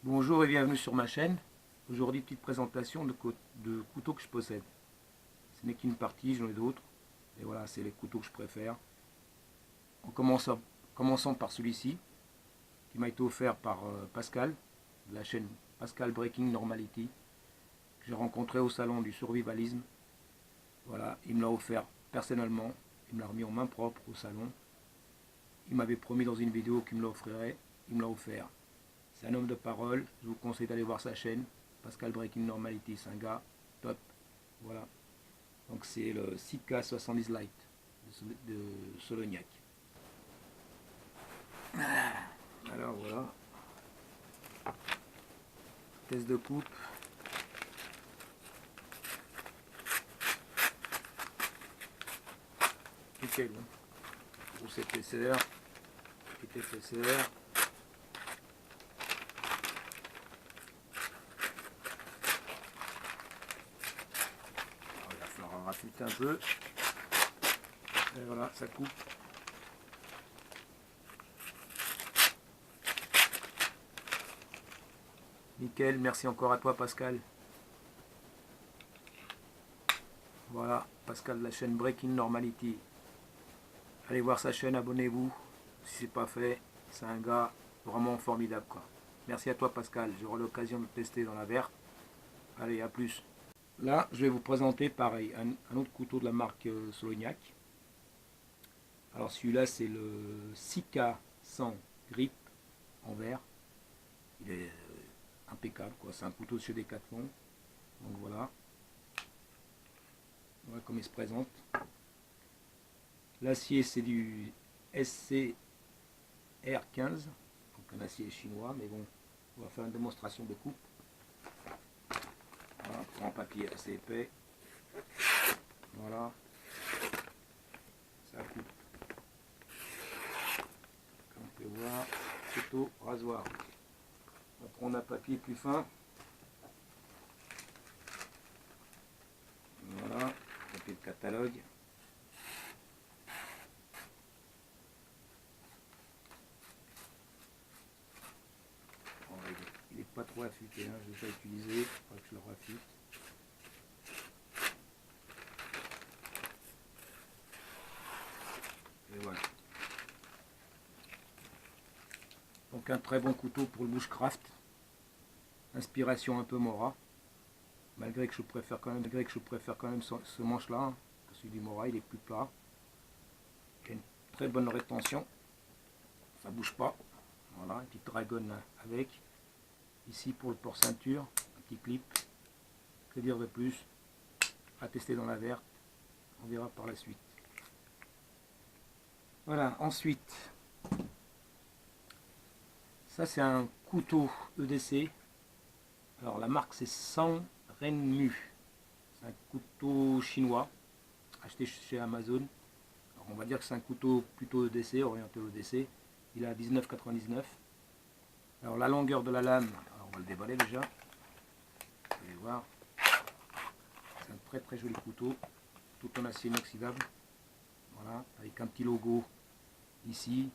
Bonjour et bienvenue sur ma chaîne. Aujourd'hui, petite présentation de couteaux que je possède. Ce n'est qu'une partie, j'en ai d'autres. Et voilà, c'est les couteaux que je préfère. Commençant par celui-ci, qui m'a été offert par Pascal, de la chaîne Pascal Breaking Normality, que j'ai rencontré au salon du survivalisme. Voilà, il me l'a offert personnellement. Il me l'a remis en main propre au salon. Il m'avait promis dans une vidéo qu'il me l'offrirait. Il me l'a offert. C'est un homme de parole, je vous conseille d'aller voir sa chaîne, Pascal Breaking Normality, c'est un gars top. Voilà. Donc c'est le Sitka 70 Light de Solognac. Alors voilà. Test de coupe. Nickel. Grosse épaisseur. Petite épaisseur. Il va falloir raffûter un peu. Et voilà, ça coupe. Nickel, merci encore à toi Pascal. Voilà, Pascal de la chaîne Breaking Normality. Allez voir sa chaîne, abonnez-vous. Si c'est pas fait, c'est un gars vraiment formidable quoi. Merci à toi Pascal, j'aurai l'occasion de tester dans la verte. Allez, à plus. Là, je vais vous présenter pareil, un autre couteau de la marque Solognac. Alors celui-là, c'est le Sitka 100 Grip en verre. Il est impeccable quoi, c'est un couteau de chez Decathlon. Donc voilà. Voilà comme il se présente. L'acier c'est du SCR15, donc un acier chinois, mais bon, on va faire une démonstration de coupe. Voilà, pour un papier assez épais. Voilà, ça coupe. Comme on peut voir, couteau rasoir. On va prendre un papier plus fin. Voilà, papier de catalogue. Il n'est pas trop affûté, hein. Je l'ai déjà utilisé, il faudra que je le raffûte. Et voilà. Donc un très bon couteau pour le bushcraft. Inspiration un peu Mora. Malgré que je préfère quand même ce manche-là. Hein. Celui du Mora, il est plus plat. Il a une très bonne rétention. Ça bouge pas. Voilà, une petite dragonne avec. Ici pour le port-ceinture, un petit clip. Que dire de plus? À tester dans la verte. On verra par la suite. Voilà, ensuite, ça c'est un couteau EDC. Alors la marque c'est San Renmu. C'est un couteau chinois, acheté chez Amazon. Alors, on va dire que c'est un couteau plutôt EDC, orienté EDC. Il est à 19,99. Alors la longueur de la lame, alors, on va le déballer déjà. Vous allez voir. C'est un très très joli couteau, tout en acier inoxydable. Voilà, avec un petit logo ici,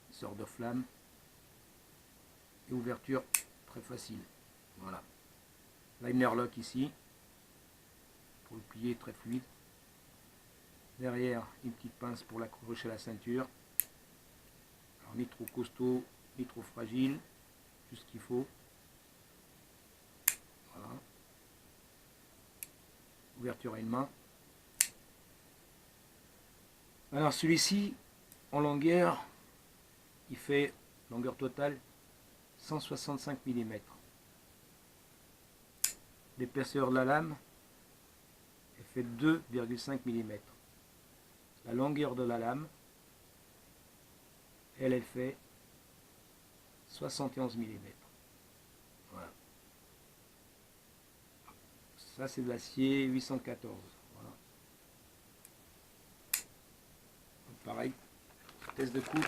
une sorte de flamme. Et ouverture très facile. Voilà. Liner lock ici, pour le plier très fluide. Derrière, une petite pince pour l'accrocher à la ceinture. Alors, ni trop costaud, ni trop fragile, juste ce qu'il faut. Voilà. Ouverture à une main. Alors celui-ci, en longueur, il fait longueur totale 165 mm. L'épaisseur de la lame, elle fait 2,5 mm. La longueur de la lame, elle fait 71 mm. Voilà. Ça c'est de l'acier 814. Voilà. Donc, pareil, test de coupe.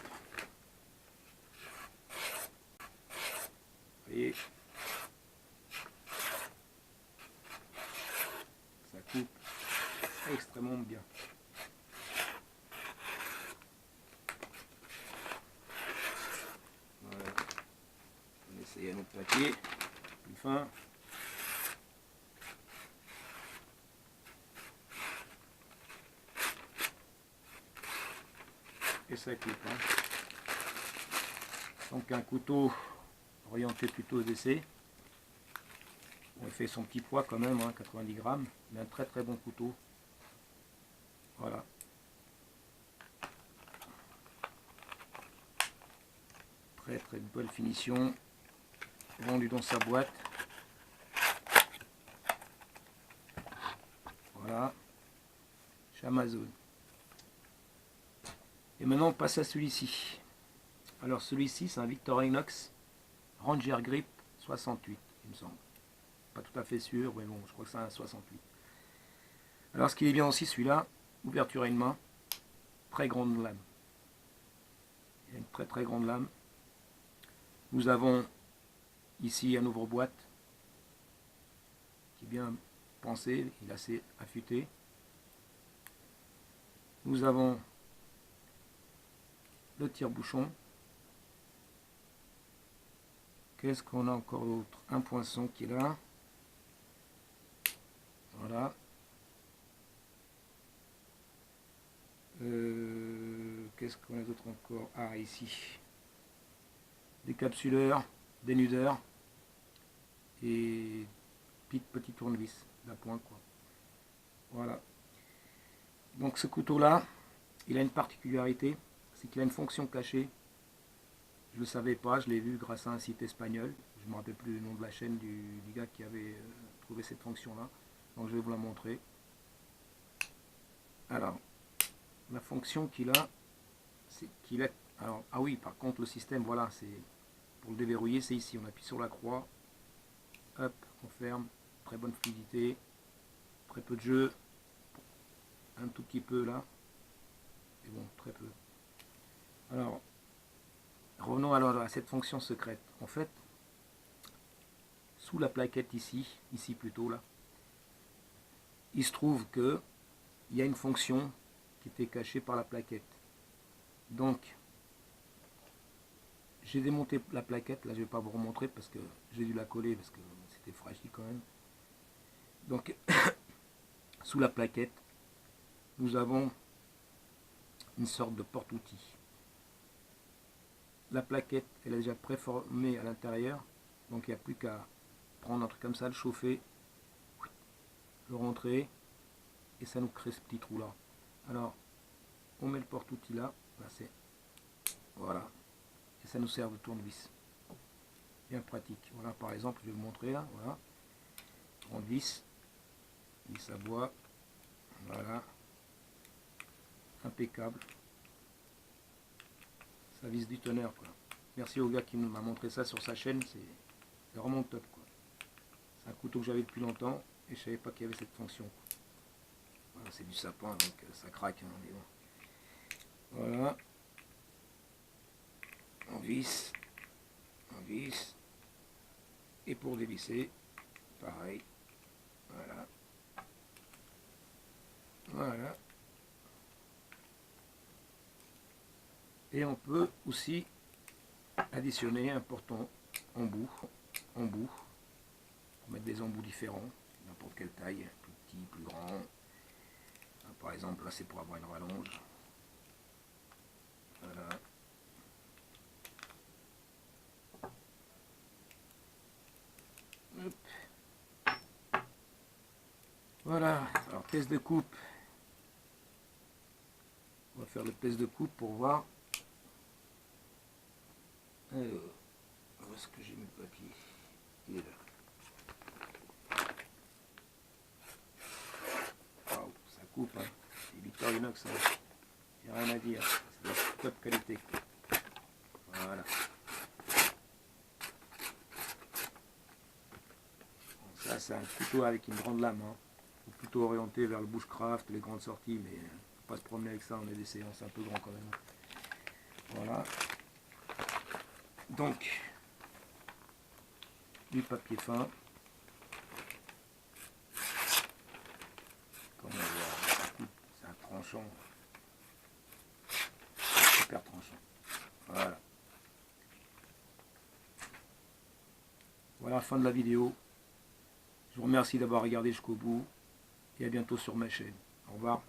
Vous voyez, ça coupe extrêmement bien. Voilà. On essaie Et un autre papier, plus fin. Et ça coupe. Hein. Donc un couteau orienté plutôt au décès. On fait son petit poids quand même, hein, 90 grammes, mais un très très bon couteau. Voilà. Très très belle finition. Vendu dans sa boîte. Voilà. Chez Amazon. Et maintenant on passe à celui-ci. Alors celui-ci c'est un Victorinox Ranger Grip 68, il me semble. Pas tout à fait sûr, mais bon, je crois que c'est un 68. Alors ce qui est bien aussi celui-là, ouverture à une main, très grande lame. Il y a une très très grande lame. Nous avons ici un ouvre-boîte qui est bien pensé, il est assez affûté. Nous avons le tire-bouchon. Qu'est-ce qu'on a encore d'autre? Un poinçon qui est là. Voilà. Qu'est-ce qu'on a d'autre encore? Ah, ici. Des capsuleurs, des nudeurs et petit tournevis d'appoint, quoi. Voilà. Donc ce couteau-là, il a une particularité, c'est qu'il a une fonction cachée. Je ne le savais pas, je l'ai vu grâce à un site espagnol. Je ne me rappelle plus le nom de la chaîne du gars qui avait trouvé cette fonction-là. Donc je vais vous la montrer. Alors, la fonction qu'il a, c'est qu'il a... Alors, ah oui, par contre, le système, voilà, c'est pour le déverrouiller, c'est ici. On appuie sur la croix. Hop, on ferme. Très bonne fluidité. Très peu de jeu. Un tout petit peu là. Et bon, très peu. Alors, revenons alors à cette fonction secrète. En fait, sous la plaquette ici plutôt là, il se trouve que il y a une fonction qui était cachée par la plaquette. Donc, j'ai démonté la plaquette, là je ne vais pas vous remontrer parce que j'ai dû la coller parce que c'était fragile quand même. Donc, sous la plaquette, nous avons une sorte de porte-outil. La plaquette, elle est déjà préformée à l'intérieur, donc il n'y a plus qu'à prendre un truc comme ça, le chauffer, le rentrer, et ça nous crée ce petit trou là. Alors, on met le porte-outil là, c'est voilà, et ça nous sert de tournevis. Bien pratique. Voilà, par exemple, je vais vous montrer là, voilà, tournevis, vis à bois, voilà, impeccable. Ça vise du tonnerre, quoi. Merci au gars qui m'a montré ça sur sa chaîne, c'est vraiment top, quoi. C'est un couteau que j'avais depuis longtemps et je savais pas qu'il y avait cette fonction. Voilà, c'est du sapin, donc ça craque, hein, mais bon. Voilà. On visse. Et pour dévisser, pareil. Voilà. Voilà. Et on peut aussi additionner un portant embout, pour mettre des embouts différents, n'importe quelle taille, plus petit, plus grand. Par exemple, là c'est pour avoir une rallonge. Voilà. Hop. Voilà, alors test de coupe. On va faire le test de coupe pour voir. Alors, où est-ce que j'ai mis le papier? Il est là. Waouh, ça coupe, hein. C'est Victorinox, hein. J'ai rien à dire. C'est de la top qualité. Voilà. Bon, ça, c'est un couteau avec une grande lame, hein. Plutôt orienté vers le bushcraft, les grandes sorties, mais faut pas se promener avec ça, on est des séances un peu grand quand même. Voilà. Donc, du papier fin. Comme on voit, c'est un tranchant. Super tranchant. Voilà. Voilà la fin de la vidéo. Je vous remercie d'avoir regardé jusqu'au bout et à bientôt sur ma chaîne. Au revoir.